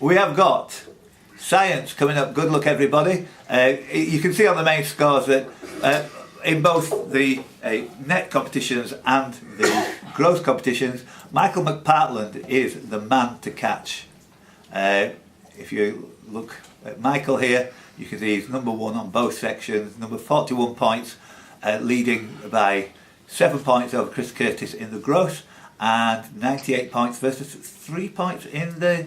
we have got science coming up. Good luck, everybody. You can see on the main scores that in both the net competitions and the gross competitions, Michael McPartland is the man to catch. If you look at Michael here, you can see he's number 1 on both sections, number 41 points, leading by 7 points over Chris Curtis in the gross, and 98 points versus 3 points in the...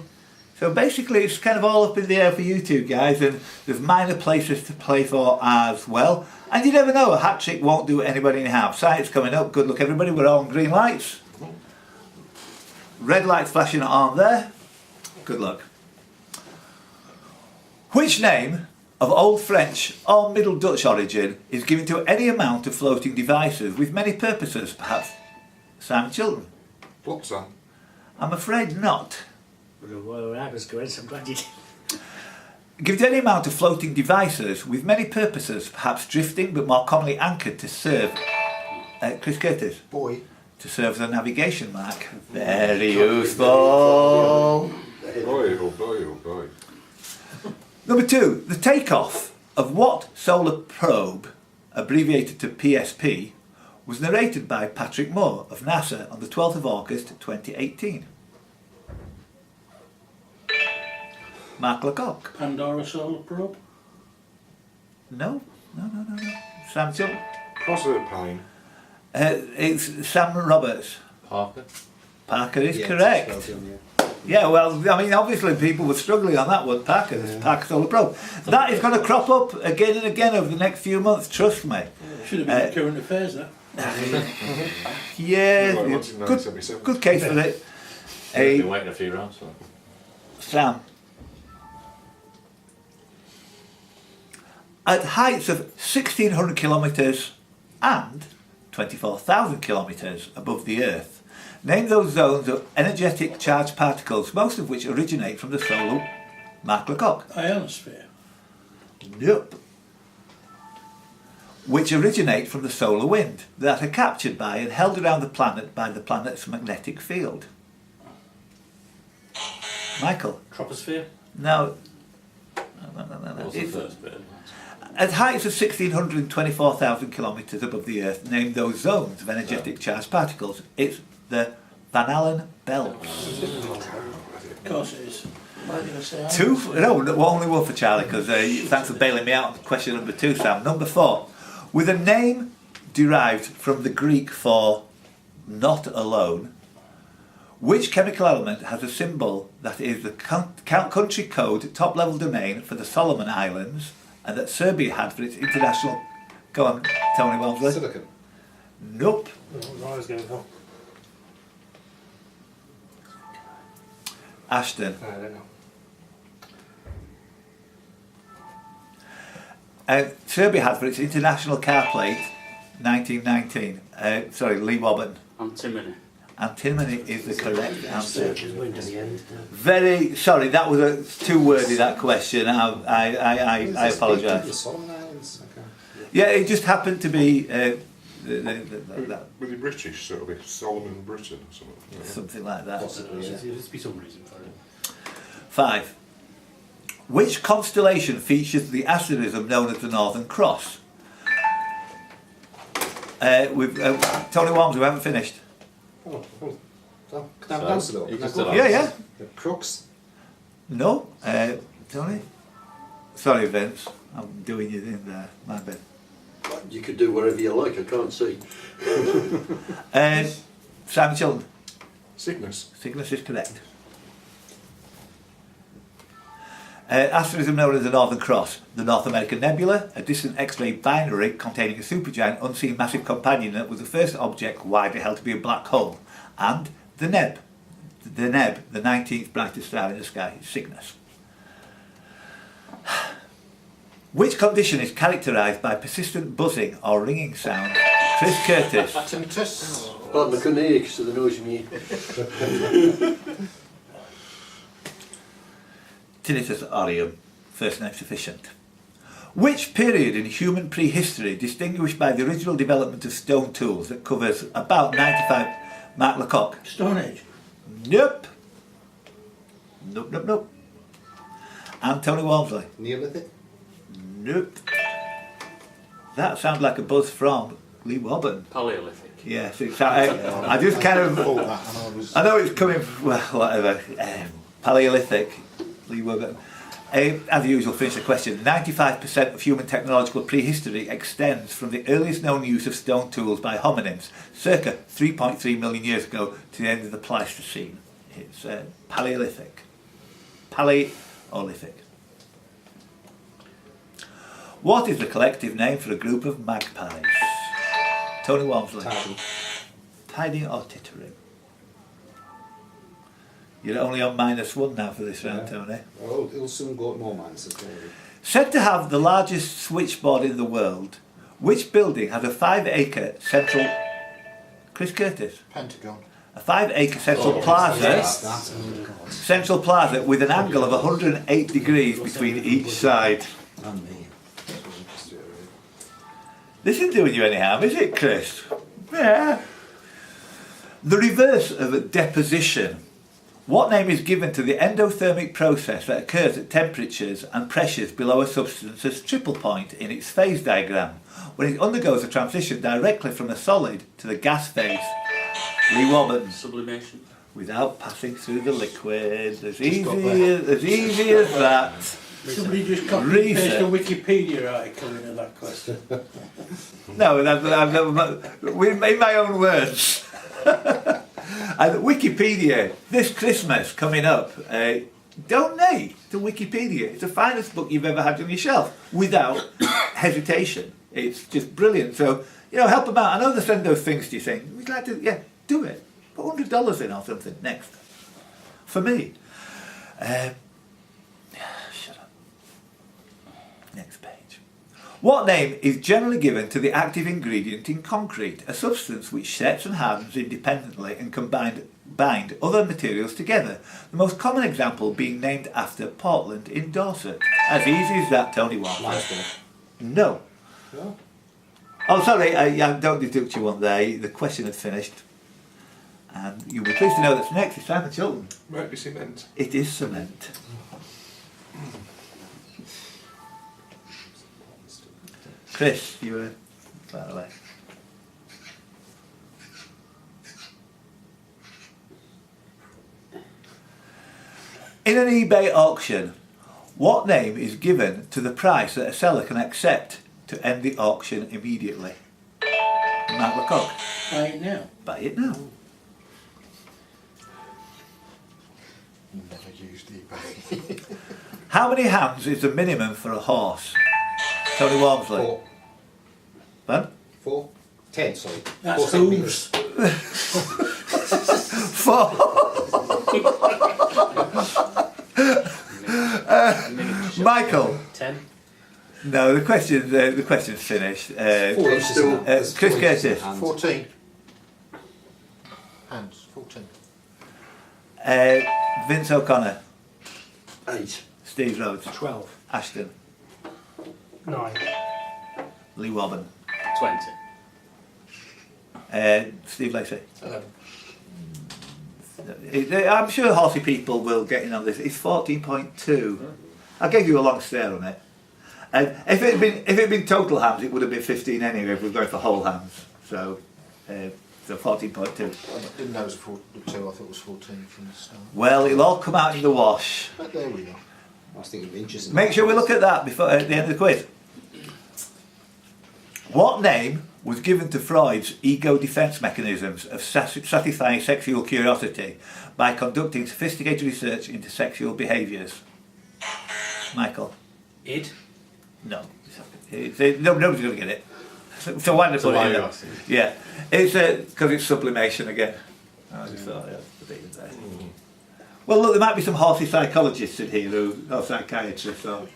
So basically it's kind of all up in the air for you two guys, and there's minor places to play for as well. And you never know, a hat trick won't do anybody any harm. Science coming up. Good luck, everybody. We're all on green lights. Red lights flashing on there. Good luck. Which name of Old French or Middle Dutch origin is given to any amount of floating devices with many purposes, perhaps? Simon Chilton? Flopsam. I'm afraid not. Well, I was going, so I'm glad you did. Given to any amount of floating devices with many purposes, perhaps drifting but more commonly anchored to serve... Chris Curtis? Boy. To serve as a navigation mark. Very useful. Boy, oh boy, oh boy. Number 2, the takeoff of what solar probe, abbreviated to PSP, was narrated by Patrick Moore of NASA on the 12th of August 2018? Mark Lecoq? Pandora Solar Probe? No. Sam Chilton? Proserpine. It's Sam Roberts. Parker. Parker is correct. Yeah, well, I mean, obviously people were struggling on that one, Parker Solar Probe. That is going to crop up again and again over the next few months, trust me. Should have been current affairs, that. Yeah, good case for it. I've been waiting a few rounds for that. Sam. At heights of 1,600 kilometres and 24,000 kilometres above the Earth, name those zones of energetic charged particles, most of which originate from the solar... Mark Lecoq? Ionosphere. Nope. Which originate from the solar wind, that are captured by and held around the planet by the planet's magnetic field. Michael? Troposphere? No. What was the first bit? At heights of 1,600 and 24,000 kilometres above the Earth, name those zones of energetic charged particles. It's the Van Allen belts. Of course it is. Only one for Charlie, because thanks for bailing me out on question number 2, Sam. Number 4. With a name derived from the Greek for not alone, which chemical element has a symbol that is the country code top-level domain for the Solomon Islands, and that Serbia had for its international... Go on, Tony Walmsley. Silicon. Nope. I was going to Ashton. I don't know. Serbia had for its international car plate 1919. Lee Wobben. Antimony. Antimony is the correct answer. Went at the end. Very sorry, that was too wordy, that question. I apologise. Solomon Islands. Okay. Yeah, it just happened to be With the British, so it'll be Solomon Britain or something. Yeah. something like that. Possibly, yeah. There must be some reason for it. 5. Which constellation features the asterism known as the Northern Cross? With Tony Walmsley, we haven't finished. Oh, so, can I have an answer though? You Can I can still go? have- Yeah. The crux. No, Tony. Sorry, Vince. I'm doing you in there. My bad. You could do whatever you like, I can't see. Simon Chilton. Cygnus. Cygnus is correct. Asterism known as the Northern Cross, the North American Nebula, a distant X-ray binary containing a supergiant unseen massive companion that was the first object widely held to be a black hole, and the Neb, the 19th brightest star in the sky, Cygnus. Which condition is characterised by persistent buzzing or ringing sound? Chris Curtis. Tinnitus. Pardon, I couldn't hear you because of the noise in your ear. Tinnitus aurium, first name sufficient. Which period in human prehistory, distinguished by the original development of stone tools that covers about 95... Mark Lecoq. Stone Age. Nope. Nope. And Tony Walmsley. Neolithic? Nope. That sounds like a buzz from Lee Wobben. Paleolithic. Yes, exactly. I just kind of. Thought that and I was... I know it's coming. Well, whatever. Paleolithic. Lee Wobben. As usual, finish the question. 95% of human technological prehistory extends from the earliest known use of stone tools by hominins, circa 3.3 million years ago, to the end of the Pleistocene. It's Paleolithic. Paleolithic. What is the collective name for a group of magpies? Tony Walmsley. Tiding or tittering? You're only on -1 now for this round, Tony. Oh, it'll soon go up more minuses. Said to have the largest switchboard in the world, which building has a 5-acre central... Chris Curtis. Pentagon. A 5-acre central plaza. Central plaza with an angle of 108 degrees between each side. And me. This isn't doing you any harm, is it, Chris? Yeah. The reverse of a deposition. What name is given to the endothermic process that occurs at temperatures and pressures below a substance's triple point in its phase diagram, when it undergoes a transition directly from a solid to the gas phase? Lee Wobben. Sublimation. Without passing through the liquid. As easy as that. Somebody just copied and Research. pasted a Wikipedia article into that question. No, in my own words. And Wikipedia, this Christmas coming up, donate to Wikipedia. It's the finest book you've ever had on your shelf, without hesitation. It's just brilliant. So, help them out. I know they send those things to you saying, we'd like to, do it. Put $100 in or something next. For me. Shut up. Next page. What name is generally given to the active ingredient in concrete, a substance which sets and hardens independently and can bind other materials together? The most common example being named after Portland in Dorset. As easy as that, Tony Walmsley. Limestone. No. No? Oh, sorry, I don't deduct you one there. The question had finished. And you'll be pleased to know that's next is Simon Chilton. Might be cement. It is cement. Chris, you were far away. In an eBay auction, what name is given to the price that a seller can accept to end the auction immediately? Mark Lecoq. Buy it now. Buy it now. Never used eBay. How many hands is the minimum for a horse? Tony Walmsley. 4. Pardon? 4? 10, sorry. That's 4 centimetres. hooves. 4. Michael. 10. No, the question's finished. 4 inches. still- Chris Curtis. 14. Hands. 14. Vince O'Connor. 8. Steve Rhodes. 12. Ashton. 9. Lee Wobben. 20. Steve Lacey. 11. I'm sure horsey people will get in on this. It's 14.2. I gave you a long stare on it. And if it had been total hands, it would have been 15 anyway if we were going for whole hands. So 14.2. I didn't know it was 2, I thought it was 14 from the start. Well, it'll all come out in the wash. But there we are. I was thinking of inches. Make sure we look at that before at the end of the quiz. What name was given to Freud's ego defense mechanisms of satisfying sexual curiosity by conducting sophisticated research into sexual behaviours? Michael? Id. No. Nobody's going to get it. So why did I put it in there? Yeah. It's because it's sublimation again. I just thought, the bit there. Well, look, there might be some horsey psychologists in here, or psychiatrists, or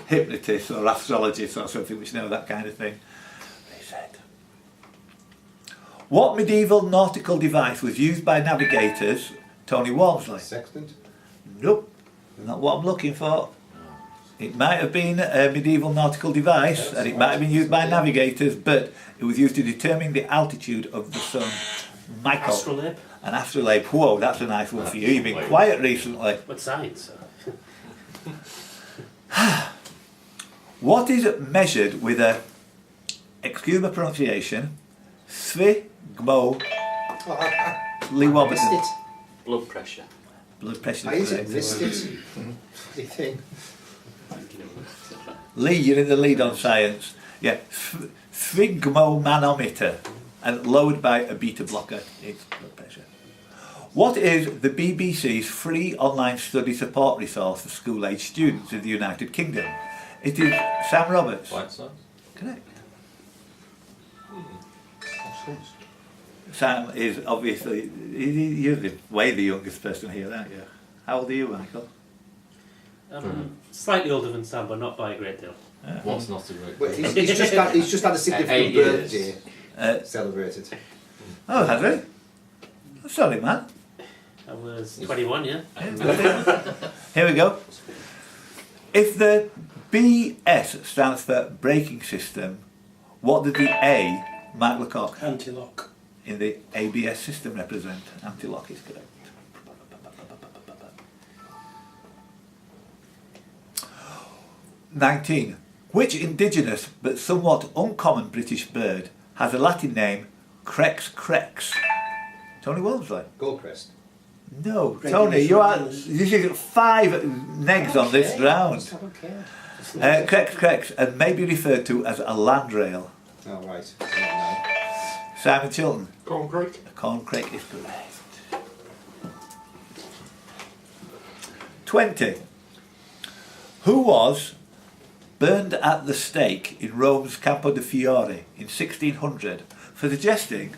hypnotists, or astrologists, or something which know that kind of thing. They said. What medieval nautical device was used by navigators? Tony Walmsley. Sextant? Nope, not what I'm looking for. It might have been a medieval nautical device, and it might have been used by navigators, but it was used to determine the altitude of the sun. Michael. Astrolabe. An astrolabe. Whoa, that's a nice one for you. You've been quiet recently. What science? What is measured with a, excuse my pronunciation, Svigmo Lee Missed Warburton. it. Blood pressure. Blood pressure I is is it? correct. Missed it. Big thing. Lee, you're in the lead on science. Yeah, sphygmomanometer, and lowered by a beta blocker is blood pressure. What is the BBC's free online study support resource for school-age students in the United Kingdom? It is Sam Roberts. White Sox. Correct. Sam is obviously, you're way the youngest person here, aren't you? How old are you, Michael? Slightly older than Sam, but not by a great deal. What's not a great But he's just had a significant 8 years. birthday Uh, celebrated. Oh, has he? Sorry, man. I was 21, yeah. Here we go. If the BS stands for braking system, what does the A, Mark Lecoq, Anti-lock. in the ABS system represent? Anti-lock is correct. 19. Which indigenous but somewhat uncommon British bird has a Latin name Crex crex? Tony Walmsley. Goldcrest. No, Regular Tony, you are. short This is 5 negs on this round. I don't care. Crex crex, and may be referred to as a landrail. Oh, right. I don't know. Simon Chilton. Concrete. A corncrake is correct. 20. Who was burned at the stake in Rome's Campo de Fiore in 1600 for suggesting,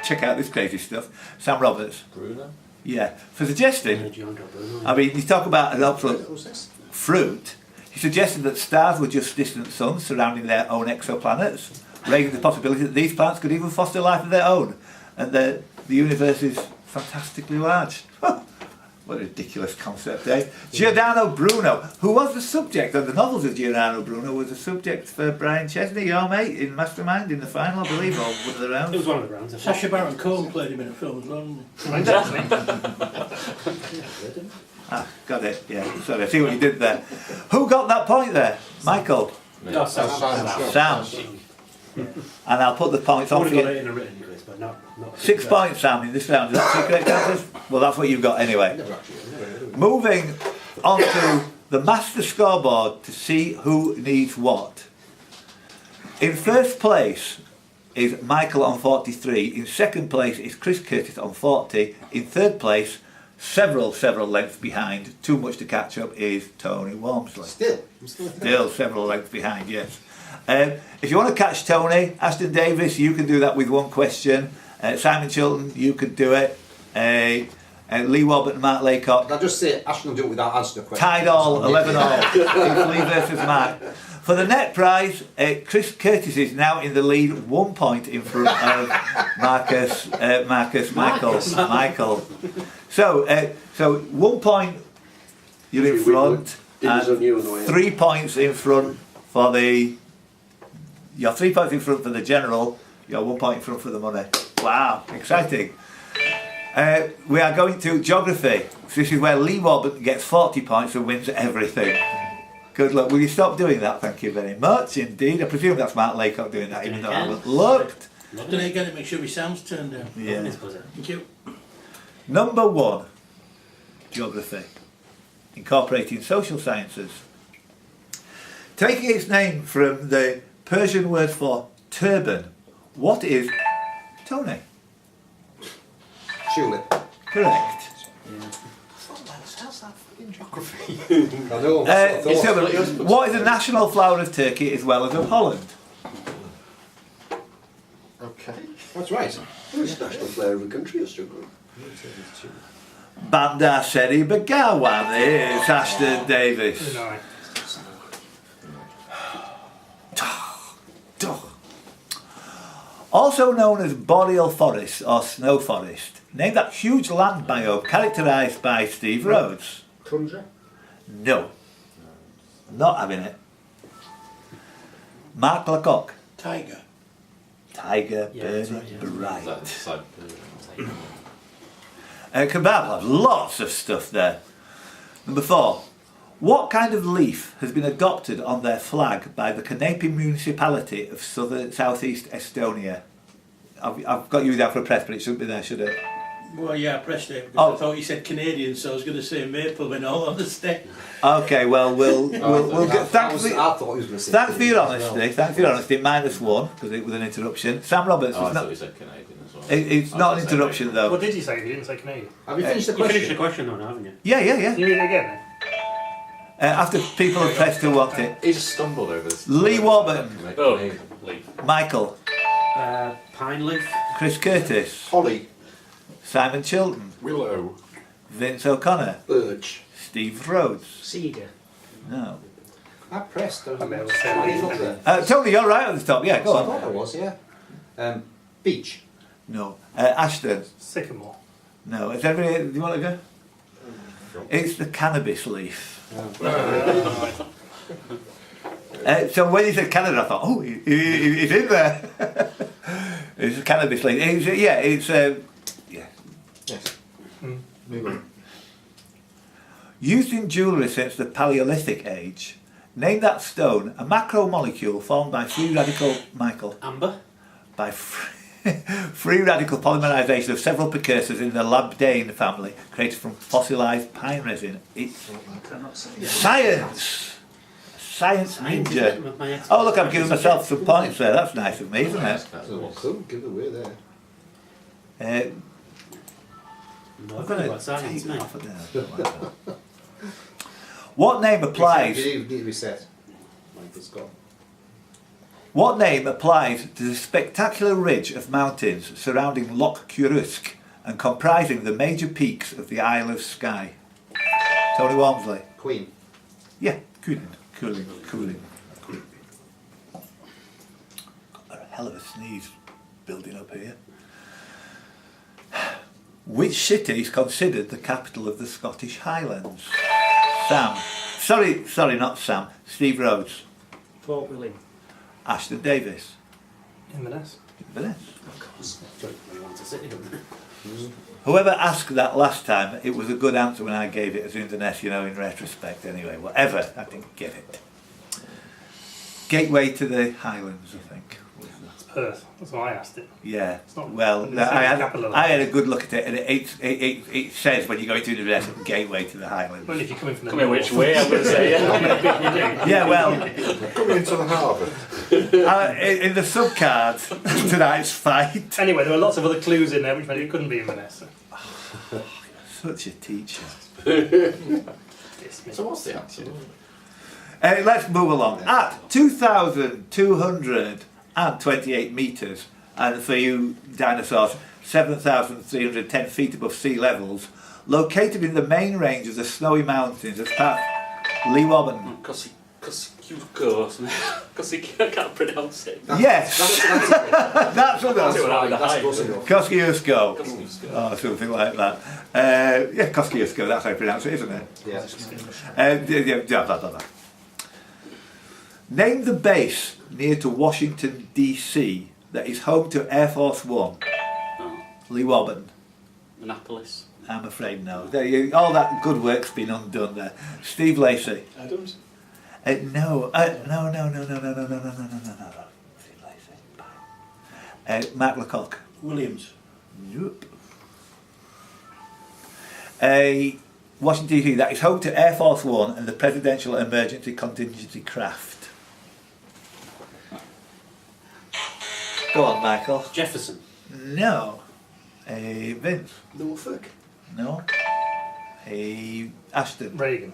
check out this crazy stuff, Sam Roberts, Bruno. yeah, for suggesting, Giorgio Bruno. I mean, you talk about an absolute What was this? fruit, he suggested that stars were just distant suns surrounding their own exoplanets, raising the possibility that these planets could even foster life of their own, and the universe is fantastically large. What a ridiculous concept, eh? Giordano Bruno, who was the subject of the novels of Giordano Bruno, was the subject for Brian Chesney, your mate, in Mastermind, in the final, I believe, or one of the It rounds. was one of the rounds. I think. Sacha Baron Cohen played him in a film as well, didn't Exactly. Ah, got it, yeah. Sorry, I see what you did there. Who got that point there? Michael? No, Sam. Sam. And I'll put the points I on would for have got you. it in a written quiz, but not. 6 points, Sam, in this round. Is that two correct answers? Well, that's what you've got anyway. Never actually. I've never heard of it. Moving on to the master scoreboard to see who needs what. In first place is Michael on 43. In second place is Chris Curtis on 40. In third place, several lengths behind, too much to catch up, is Tony Walmsley. Still. I'm still Still several lengths behind, yes. If you want to catch Tony, Ashton Davis, you can do that with one question. Simon Chilton, you could do it. Lee Wobbett and Mark Laycock. I'll just say Ashton will do it without answering the question. Tied all, 11 all. It's Lee versus Mark. For the net prize, Chris Curtis is now in the lead, 1 point in front of Michael. So 1 point you're in front, Dinner's on you on the way and in. 3 points in front for the. You're 3 points in front for the general. You're 1 point in front for the money. Wow, exciting. We are going to geography. So this is where Lee Wobbett gets 40 points and wins everything. Good luck. Will you stop doing that? Thank you very much indeed. I presume that's Mark Laycock doing that, even though I haven't looked. Don't they get it? Make sure my sound's turned down. Yeah. Thank you. Number 1, geography, incorporating social sciences. Taking its name from the Persian word for turban, what is Tony? Tulip. Correct. How's that fucking geography? I know. It's turban. What is the national flower of Turkey as well as of Holland? Okay. That's right. Who's the national player of the country or struggle? Bandar Seri Begawan is Ashton Davis. No. Also known as boreal forest or snow forest, name that huge land biome characterised by Steve Rhodes. Tundra? No, not having it. Mark Lecoq. Tiger. Tiger, Yeah, that's burning right, bright. That's like, Kebab have lots of stuff there. Number 4. What kind of leaf has been adopted on their flag by the Kanepi municipality of southeast Estonia? I've got you down for a press, but it shouldn't be there, should it? Well, yeah, I pressed it because Oh. I thought you said Canadian, so I was going to say maple in all honesty. Okay, well, we'll get. Thanks for I thought he was going to say. thanks for your honesty. Thanks for your honesty. -1 because it was an interruption. Sam Roberts. Oh, I It's thought not. you said Canadian as well. It's not an interruption though. What did you say? You didn't say Canadian. Have you finished the You finished the question? question though, haven't you? Yeah. You read it again then? After people have pressed who want it. He just stumbled over this. Lee Warburton, Oh, Lee. Michael, Pine leaf. Chris Curtis, Holly, Simon Chilton, Willow, Vince O'Connor, Birch. Steve Rhodes. Cedar. No. I pressed. I was I bet it was Why is up there? Tony, you're right at the top. Yeah, go I on. thought I was, yeah. Beach. No. Ashton. Sycamore. No. Is everybody? Do you want to go? It's the cannabis leaf. So when he said Canada, I thought, oh, he's in there. It's a cannabis leaf. It's yeah. yes. Move on. Used in jewellery since the Paleolithic age. Name that stone, a macromolecule formed by free radical Amber. by free radical polymerization of several precursors in the labdane family, created from fossilised pine resin. It's science. Science ninja. Oh look, I'm giving myself some points there. That's nice of me, isn't it? So couldn't give it away there. No, I'm I going think about to science, take mate. off of there. I don't like that. What name applies? You need to reset. Michael Scott. What name applies to the spectacular ridge of mountains surrounding Loch Curusk and comprising the major peaks of the Isle of Skye? Tony Walmsley. Queen. Yeah, cooling. Got a hell of a sneeze building up here. Which city is considered the capital of the Scottish Highlands? Sam. Sorry, not Sam. Steve Rhodes. Fort William. Ashton Davis. Inverness. Inverness. We want to sit in them. Whoever asked that last time, it was a good answer when I gave it as Inverness, in retrospect anyway. Whatever, I didn't get it. Gateway to the Highlands, I think. It's Perth. That's why I asked it. Yeah. not- Well, it's not the capital of I had a good look at it, and it says when you go into Inverness, gateway to the Highlands. Well, if you're coming from the Coming north. which way, I'm going to say, yeah. Yeah, well, Coming into the harbour. in the subcard tonight's fight. Anyway, there were lots of other clues in there which meant it couldn't be Inverness. Such a teacher. Dismissed. So what's the answer? Let's move along. At 2,228 metres, and for you dinosaurs, 7,310 feet above sea levels, located in the main range of the Snowy Mountains as part Lee Warburton. Because you go. Because I can't pronounce it. Yes, That's that's what That's that's. what I'm That's behind. close enough. Kosciuszko. Kosciuszko. Oh, something like that. Yeah, Kosciuszko, that's how you pronounce it, isn't it? Yeah. Blah, blah, blah. Name the base near to Washington, D.C. that is home to Air Force One. Oh, Lee Warburton. Annapolis. I'm afraid no. All that good work's been undone there. Steve Lacey. Adams? No. No. Steve Lacey. Mark Lecoq. Williams. Nope. Washington D.C. that is home to Air Force One and the Presidential Emergency Contingency Craft. Go on, Michael. Jefferson. No. Vince. Norfolk? No. Ashton. Reagan.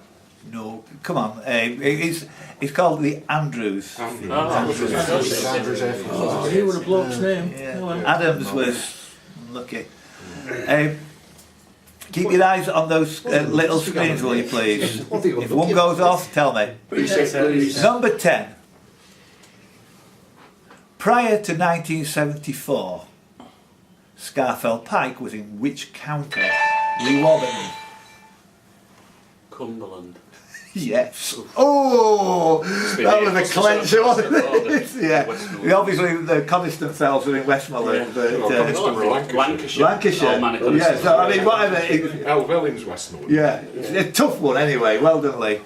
No. Come on. It's called the Andrews. Andrews Air Force. Oh, you were a bloke's name. Yeah. Go on. Adams was lucky. Keep your eyes on those little screens, will you please? If one goes off, tell me. Number 10. Prior to 1974, Scarfell Pike was in which county? Lee Warburton. Cumberland. Yes. Oh, that was a clencher, wasn't it? Yeah. Obviously, the Coniston fells are in Westmoreland, but Coniston were Lancashire. Lancashire. Oh, man, it Yeah. So I mean, whatever. Elvellyn's Westmoreland. Yeah, it's a tough one anyway. Well done, Lee.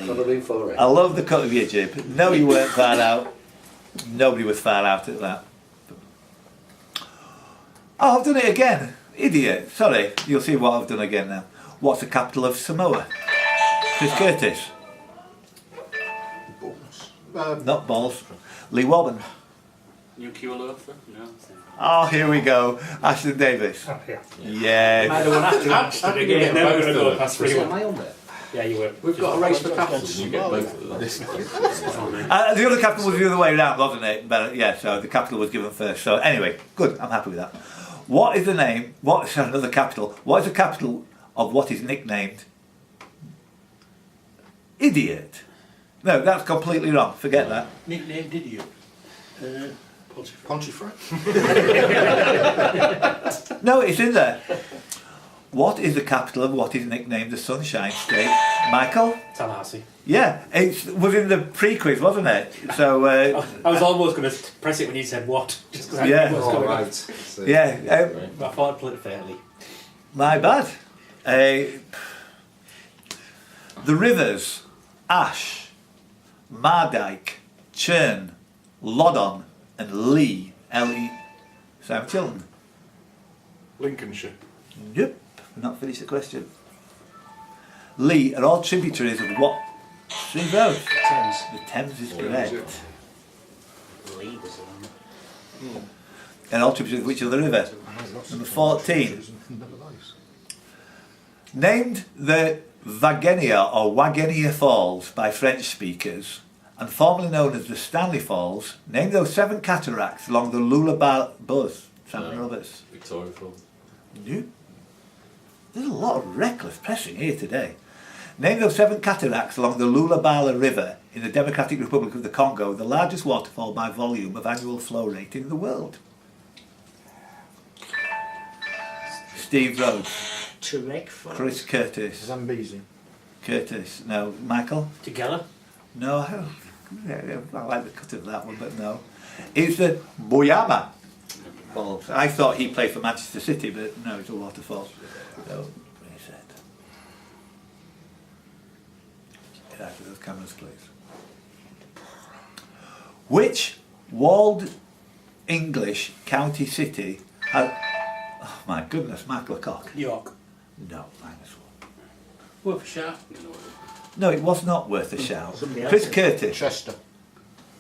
Probably for it. I love the cut of your jib. No, you weren't far out. Nobody was far out at that. Oh, I've done it again. Idiot. Sorry, you'll see what I've done again now. What's the capital of Samoa? Chris Curtis. Not balls. Lee Wobben. Nuku'alofa? No. Oh, here we go. Ashton Davis. Oh, yeah. Yes. I don't want to ask it again. Never going to go past 3-1. Am I on there? Yeah, you were. We've got a race for capitals. You get both of them. The other capital was the other way around, wasn't it? But yeah, so the capital was given first. So anyway, good. I'm happy with that. What is the name? What's another capital? What is the capital of what is nicknamed Idiot? No, that's completely wrong. Forget that. Nicknamed idiot. Pontefract. No, it's in there. What is the capital of what is nicknamed the Sunshine State? Michael? Tallahassee. Yeah, it was in the pre-quiz, wasn't it? So I was almost going to press it when you said what, just because I Yeah. knew what was All going on. right. So, yeah, But I thought I'd put it fairly. my bad. The rivers Ash, Mardyke, Churn, Loddon, and Lee, L-E, Sam Chilton. Lincolnshire. Yep, not finished the question. Lee are all tributaries of what stream road? Thames. The Thames is Yeah, correct. is Lee was on. And all tributaries of which other river? Number 14. Named the Wagenia or Wagenia Falls by French speakers and formerly known as the Stanley Falls, name those 7 cataracts along the Lullaby Buzz. Sam Roberts. Victoria Falls. Nope. There's a lot of reckless pressing here today. Name those 7 cataracts along the Lullabala River in the Democratic Republic of the Congo, the largest waterfall by volume of annual flow rate in the world. Steve Rhodes. Turek Falls. Chris Curtis. Zambezi. Curtis. No. Michael? Together? No. I like the cut of that one, but no. It's the Boyama Falls. I thought he played for Manchester City, but no, it's a waterfall. So, he said. Get out of those cameras, please. Which walled English county city had... Oh my goodness, Mark Lecoq. York. No, -1. Worth a shot. No, it was not worth a shout. Somebody else Chris said. Curtis. Chester.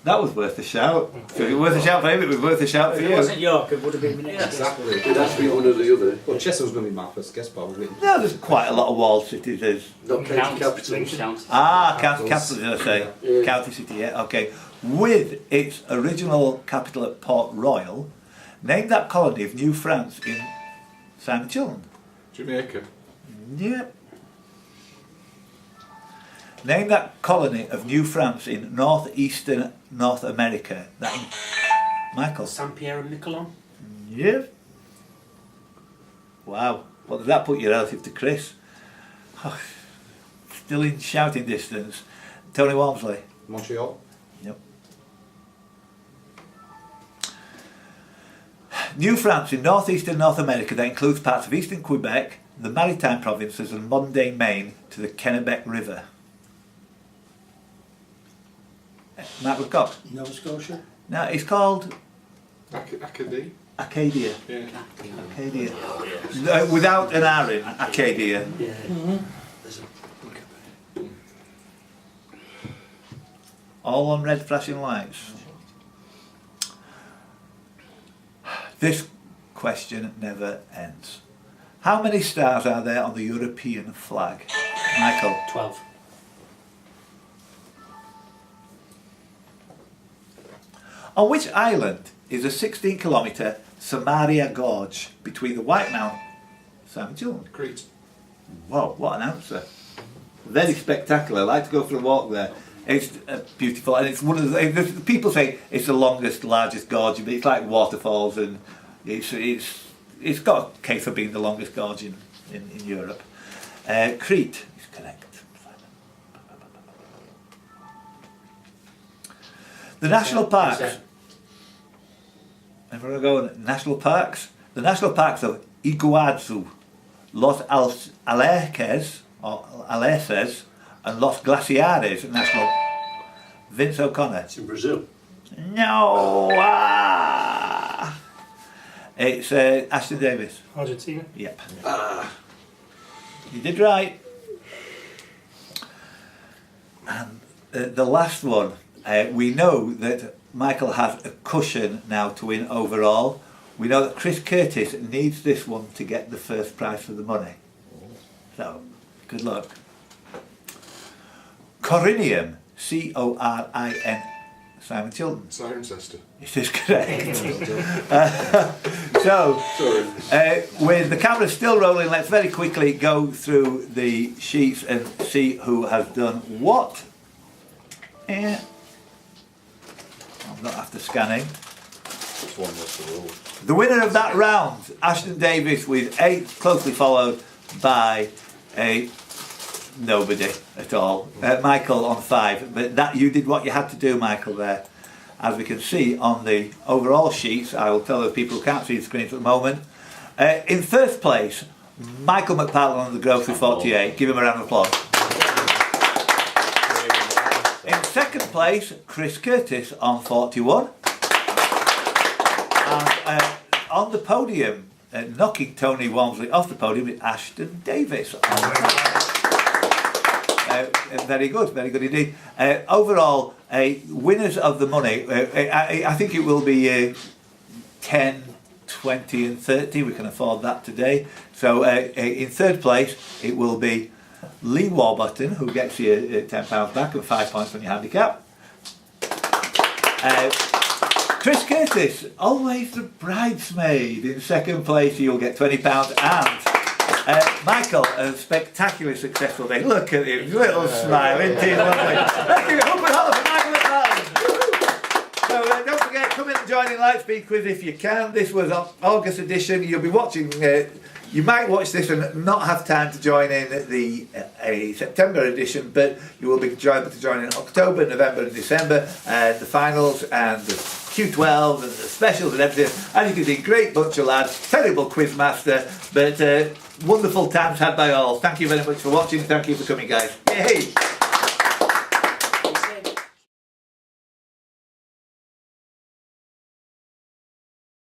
That was worth a shout. So it was worth a shout for him, it was worth a shout for If it you. wasn't York, it would have been my next guess. Exactly. It'd have to be one or the other. Well, Chester was going to be my first guess, probably. No, there's quite a lot of walled cities. There's Not county capitals. county capital, did I say? Yeah. County city, yeah, okay. With its original capital at Port Royal, name that colony of New France in Simon Chilton. Jamaica. Yep. Name that colony of New France in northeastern North America. That in... Michael. San Pierre and Miquelon? Yep. Wow. What does that put you relative to Chris? Oh, still in shouting distance. Tony Walmsley. Montreal. Yep. New France in northeastern North America that includes parts of eastern Quebec, the Maritime provinces and modern-day Maine to the Kennebec River. Matt Lecoq. Nova Scotia. Now it's called Acadie. Acadia. Yeah. Acadia. Without an R in Acadia. Yeah. All on red flashing lights. This question never ends. How many stars are there on the European flag? Michael. 12. On which island is a 16-kilometre Samaria Gorge between the White Mountain... Simon Chilton. Crete. Wow, what an answer. Very spectacular. I like to go for a walk there. It's beautiful, and it's one of the people say it's the longest, largest gorge, but it's like waterfalls, and it's got a case for being the longest gorge in Europe. Crete is correct. The national parks. Everyone go on national parks. The national parks of Iguazu, Los Alerces, and Los Glaciares National. Vince O'Connor. It's in Brazil. No! It's Ashton Davis. Argentina. Yep. You did right. And the last one, we know that Michael has a cushion now to win overall. We know that Chris Curtis needs this one to get the first prize for the money. So, good luck. Corinium, C-O-R-I-N, Simon Chilton. Cirencester. It is correct. So, with the camera still rolling, let's very quickly go through the sheets and see who has done what. I'm not after scanning. This one was the rule. The winner of that round, Ashton Davis with 8, closely followed by nobody at all. Michael on 5, but that you did what you had to do, Michael, there. As we can see on the overall sheets, I will tell the people who can't see the screens at the moment. In first place, Michael McPartland on the Growth with 48. Give him a round of applause. In second place, Chris Curtis on 41. And on the podium, knocking Tony Walmsley off the podium, is Ashton Davis. Very good indeed. Overall, winners of the money, I think it will be 10, 20 and 30. We can afford that today. So in third place, it will be Lee Warburton, who gets you £10 back and 5 points on your handicap. Chris Curtis, always the bridesmaid. In second place, you'll get £20 and Michael, a spectacularly successful day. Look at him, little smile, isn't he lovely? Let's give it up and holler for Michael McFarlane. So don't forget, come in and join in LightSpeed Quiz if you can. This was our August edition. You'll be watching, you might watch this and not have time to join in the September edition, but you will be able to join in October, November and December, and the finals and the Q12 and the specials and everything. As you can see, great bunch of lads, terrible quiz master, but wonderful times had by all. Thank you very much for watching. Thank you for coming, guys. Yay!